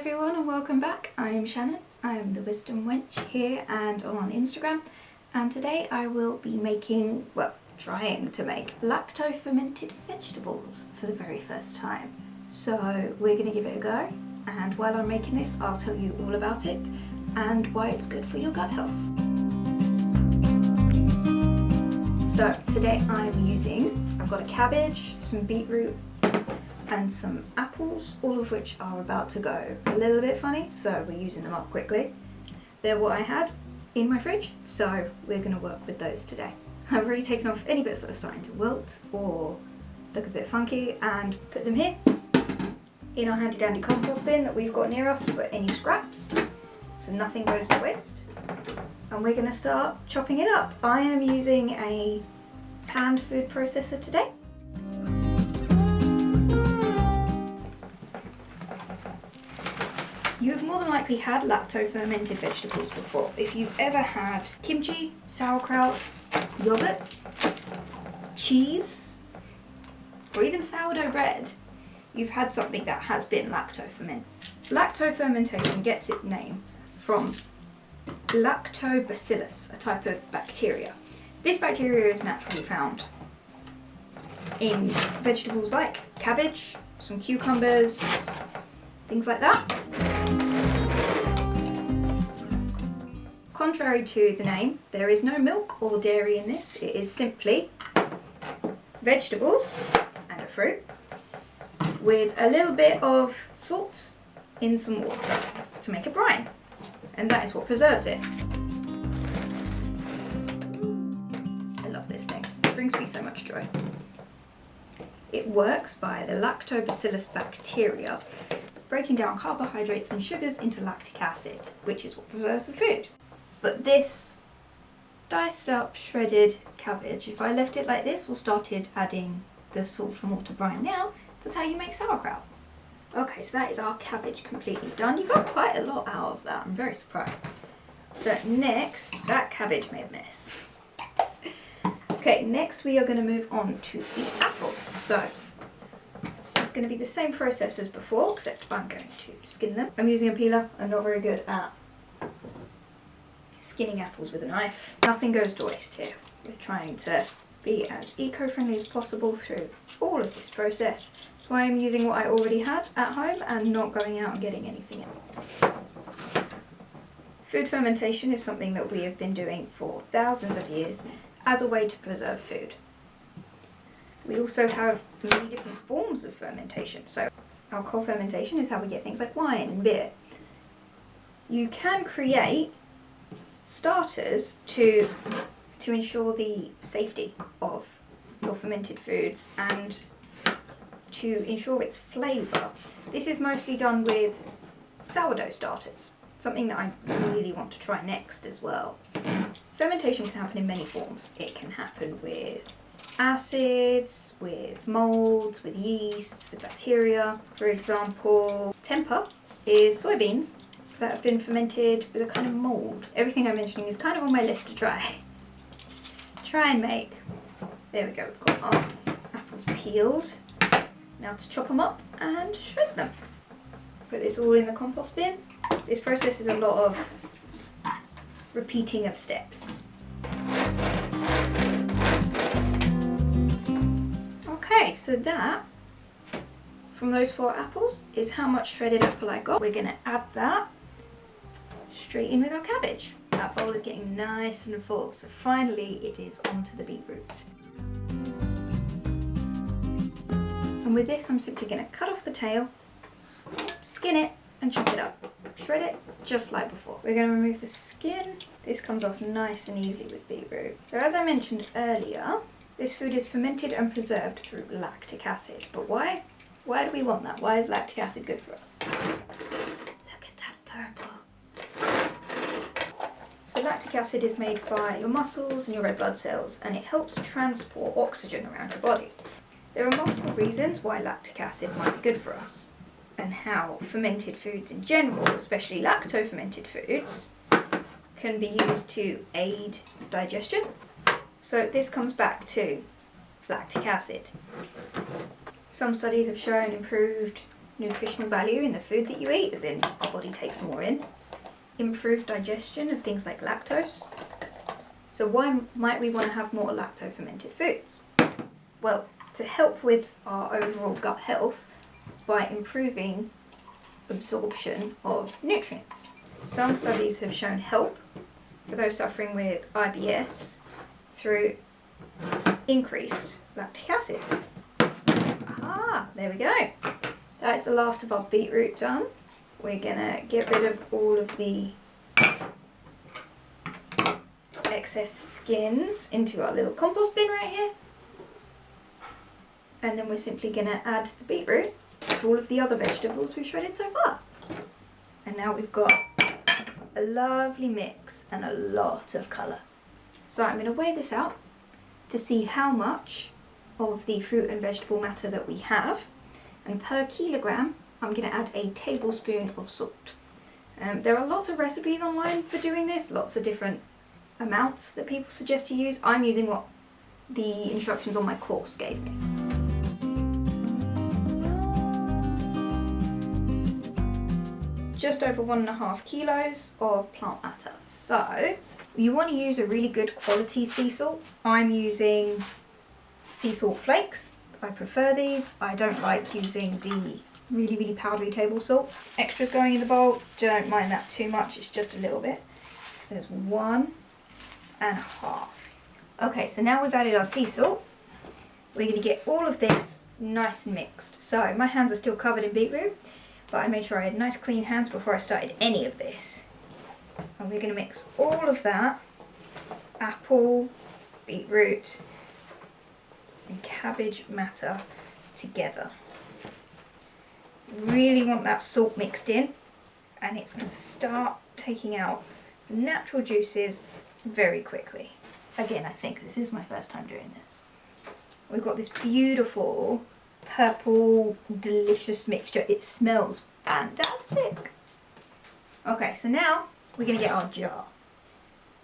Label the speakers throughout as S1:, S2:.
S1: everyone and welcome back. I am Shannon. I am the Wisdom Wench here and on Instagram, and today I will be making, well, trying to make lacto-fermented vegetables for the very first time. So we're going to give it a go, and while I'm making this I'll tell you all about it and why it's good for your gut health. So today I've got a cabbage, some beetroot and some apples, all of which are about to go a little bit funny, so we're using them up quickly. They're what I had in my fridge, so we're going to work with those today. I've already taken off any bits that are starting to wilt or look a bit funky and put them here in our handy dandy compost bin that we've got near us for any scraps, so nothing goes to waste. And we're going to start chopping it up. I am using a panned food processor today. You have more than likely had lacto-fermented vegetables before. If you've ever had kimchi, sauerkraut, yogurt, cheese, or even sourdough bread, you've had something that has been lacto-fermented. Lacto-fermentation gets its name from lactobacillus, a type of bacteria. This bacteria is naturally found in vegetables like cabbage, some cucumbers, things like that. Contrary to the name, there is no milk or dairy in this. It is simply vegetables and a fruit with a little bit of salt in some water to make a brine, and that is what preserves it. I love this thing. It brings me so much joy. It works by the lactobacillus bacteria breaking down carbohydrates and sugars into lactic acid, which is what preserves the food. But this diced up shredded cabbage, if I left it like this or started adding the salt and water brine now, that's how you make sauerkraut. Okay, so that is our cabbage completely done. You got quite a lot out of that, I'm very surprised. So next, that cabbage made a mess. Okay, next we are going to move on to the apples. So it's going to be the same process as before, except I'm going to skin them. I'm using a peeler. I'm not very good at skinning apples with a knife. Nothing goes to waste here. We're trying to be as eco-friendly as possible through all of this process. That's why I'm using what I already had at home and not going out and getting anything else. Food fermentation is something that we have been doing for thousands of years as a way to preserve food. We also have many different forms of fermentation. So alcohol fermentation is how we get things like wine and beer. You can create starters to ensure the safety of your fermented foods and to ensure its flavour. This is mostly done with sourdough starters, something that I really want to try next as well. Fermentation can happen in many forms. It can happen with acids, with molds, with yeasts, with bacteria. For example, tempeh is soybeans that have been fermented with a kind of mould. Everything I'm mentioning is kind of on my list to try and make. There we go, we've got our apples peeled. Now to chop them up and shred them. Put this all in the compost bin. This process is a lot of repeating of steps. Okay, so that, from those 4 apples, is how much shredded apple I got. We're going to add that straight in with our cabbage. That bowl is getting nice and full, so finally it is onto the beetroot. And with this I'm simply going to cut off the tail, skin it and chop it up. Shred it just like before. We're going to remove the skin. This comes off nice and easily with beetroot. So as I mentioned earlier, this food is fermented and preserved through lactic acid. But why? Why do we want that? Why is lactic acid good for us? Look at that purple. So lactic acid is made by your muscles and your red blood cells, and it helps transport oxygen around your body. There are multiple reasons why lactic acid might be good for us, and how fermented foods in general, especially lacto-fermented foods, can be used to aid digestion. So this comes back to lactic acid. Some studies have shown improved nutritional value in the food that you eat, as in our body takes more in. Improved digestion of things like lactose. So why might we want to have more lacto-fermented foods? Well, to help with our overall gut health by improving absorption of nutrients. Some studies have shown help for those suffering with IBS through increased lactic acid. Aha, there we go. That is the last of our beetroot done. We're gonna get rid of all of the excess skins into our little compost bin right here. And then we're simply gonna add the beetroot to all of the other vegetables we've shredded so far. And now we've got a lovely mix and a lot of colour. So I'm gonna weigh this out to see how much of the fruit and vegetable matter that we have. And per kilogram, I'm going to add a tablespoon of salt. There are lots of recipes online for doing this, lots of different amounts that people suggest to use. I'm using what the instructions on my course gave me. Just over 1.5 kilos of plant matter. So you want to use a really good quality sea salt. I'm using sea salt flakes. I prefer these. I don't like using the really powdery table salt. Extras going in the bowl, don't mind that too much, it's just a little bit. So there's 1.5. Okay, so now we've added our sea salt. We're going to get all of this nice and mixed. So my hands are still covered in beetroot, but I made sure I had nice clean hands before I started any of this. And we're going to mix all of that apple, beetroot and cabbage matter together. Really want that salt mixed in, and it's going to start taking out natural juices very quickly. Again, I think this is my first time doing this. We've got this beautiful purple delicious mixture. It smells fantastic. Okay, so now we're going to get our jar.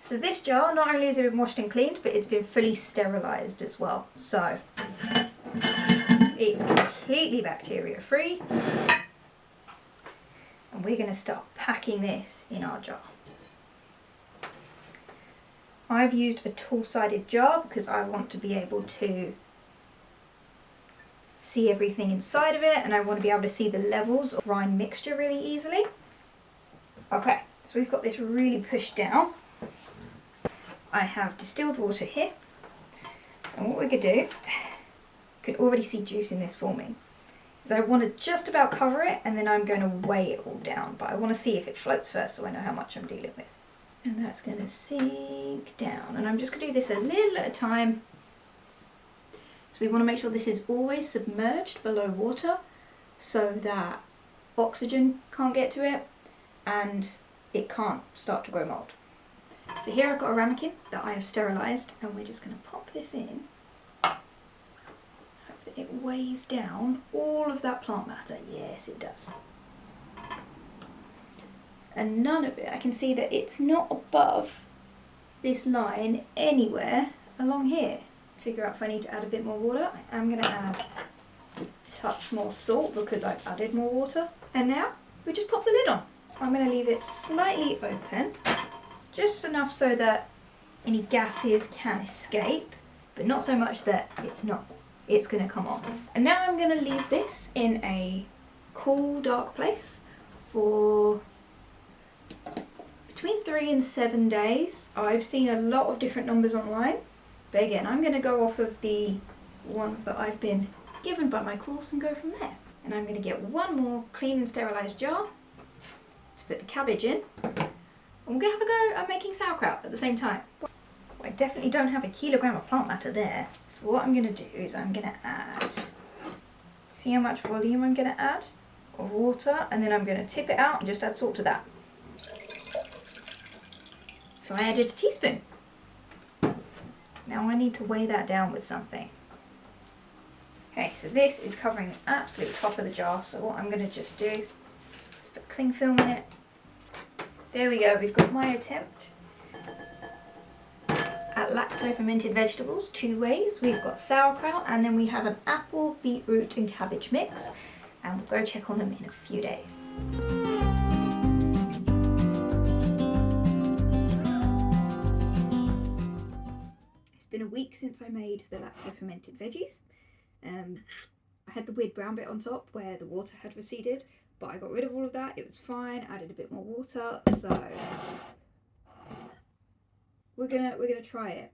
S1: So this jar, not only has it been washed and cleaned, but it's been fully sterilised as well. So it's completely bacteria free. And we're going to start packing this in our jar. I've used a tool-sided jar because I want to be able to see everything inside of it, and I want to be able to see the levels of brine mixture really easily. Okay, so we've got this really pushed down. I have distilled water here, and what we're going to do, you can already see juice in this forming, is I want to just about cover it, and then I'm going to weigh it all down, but I want to see if it floats first so I know how much I'm dealing with. And that's going to sink down, and I'm just going to do this a little at a time. So we want to make sure this is always submerged below water so that oxygen can't get to it and it can't start to grow mould. So here I've got a ramekin that I have sterilised, and we're just going to pop this in. Hope that it weighs down all of that plant matter. Yes, it does. And none of it, I can see that it's not above this line anywhere along here. Figure out if I need to add a bit more water. I am going to add a touch more salt because I've added more water. And now we just pop the lid on. I'm going to leave it slightly open, just enough so that any gases can escape, but not so much that it's going to come on. And now I'm going to leave this in a cool, dark place for between 3 and 7 days. I've seen a lot of different numbers online, but again, I'm going to go off of the ones that I've been given by my course and go from there. And I'm going to get one more clean and sterilised jar to put the cabbage in. I'm going to have a go at making sauerkraut at the same time. I definitely don't have a kilogram of plant matter there. So what I'm going to do is I'm going to add, see how much volume I'm going to add of water, and then I'm going to tip it out and just add salt to that. So I added a teaspoon. Now I need to weigh that down with something. Okay, so this is covering the absolute top of the jar, so what I'm going to just do is put cling film in it. There we go, we've got my attempt at lacto-fermented vegetables, 2 ways. We've got sauerkraut, and then we have an apple, beetroot and cabbage mix. and we'll go check on them in a few days. It's been a week since I made the lacto-fermented veggies. I had the weird brown bit on top where the water had receded, but I got rid of all of that. It was fine. Added a bit more water, so we're gonna try it.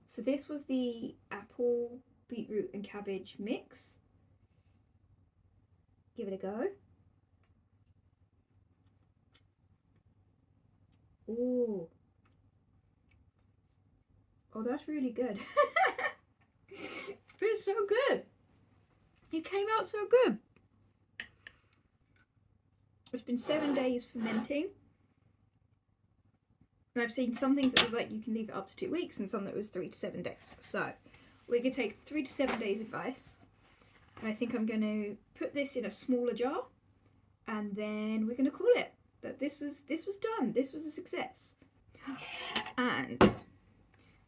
S1: So this was the apple, beetroot and cabbage mix. Give it a go. Ooh. Oh, that's really good. It's so good. It came out so good. It's been 7 days fermenting. And I've seen some things that was like you can leave it up to 2 weeks and some that was 3 to 7 days. So we're going to take 3 to 7 days advice. And I think I'm going to put this in a smaller jar and then we're going to call it that this was done. This was a success. And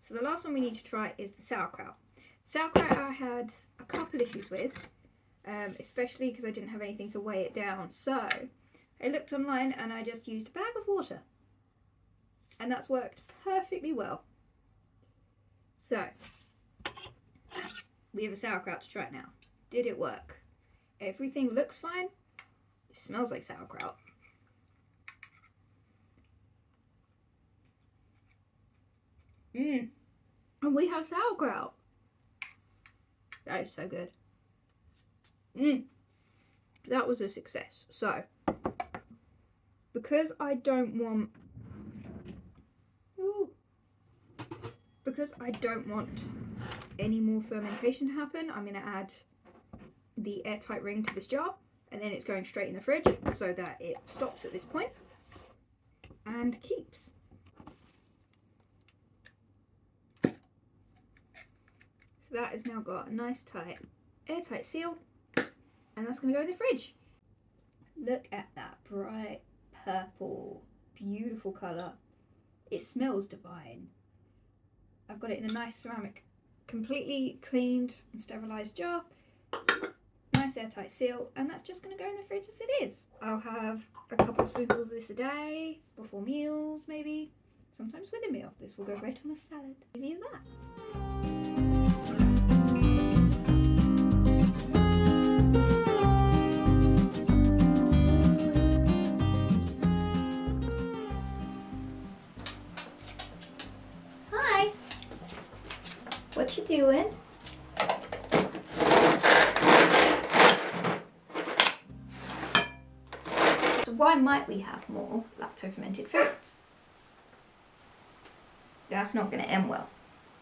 S1: so the last one we need to try is the sauerkraut. Sauerkraut I had a couple issues with, especially because I didn't have anything to weigh it down. So I looked online and I just used a bag of water. And that's worked perfectly well. So we have a sauerkraut to try it now. Did it work? Everything looks fine. It smells like sauerkraut. And we have sauerkraut. That is so good. That was a success. So because I don't want any more fermentation to happen, I'm going to add the airtight ring to this jar, and then it's going straight in the fridge so that it stops at this point and keeps. So that has now got a nice tight airtight seal, and that's going to go in the fridge. Look at that bright purple, beautiful colour. It smells divine. I've got it in a nice ceramic, completely cleaned and sterilised jar. Nice airtight seal, and that's just going to go in the fridge as it is. I'll have a couple of spoonfuls of this a day, before meals maybe, sometimes with a meal. This will go great on a salad. Easy as that. Hi! What you doing? So why might we have more lacto-fermented foods? That's not going to end well.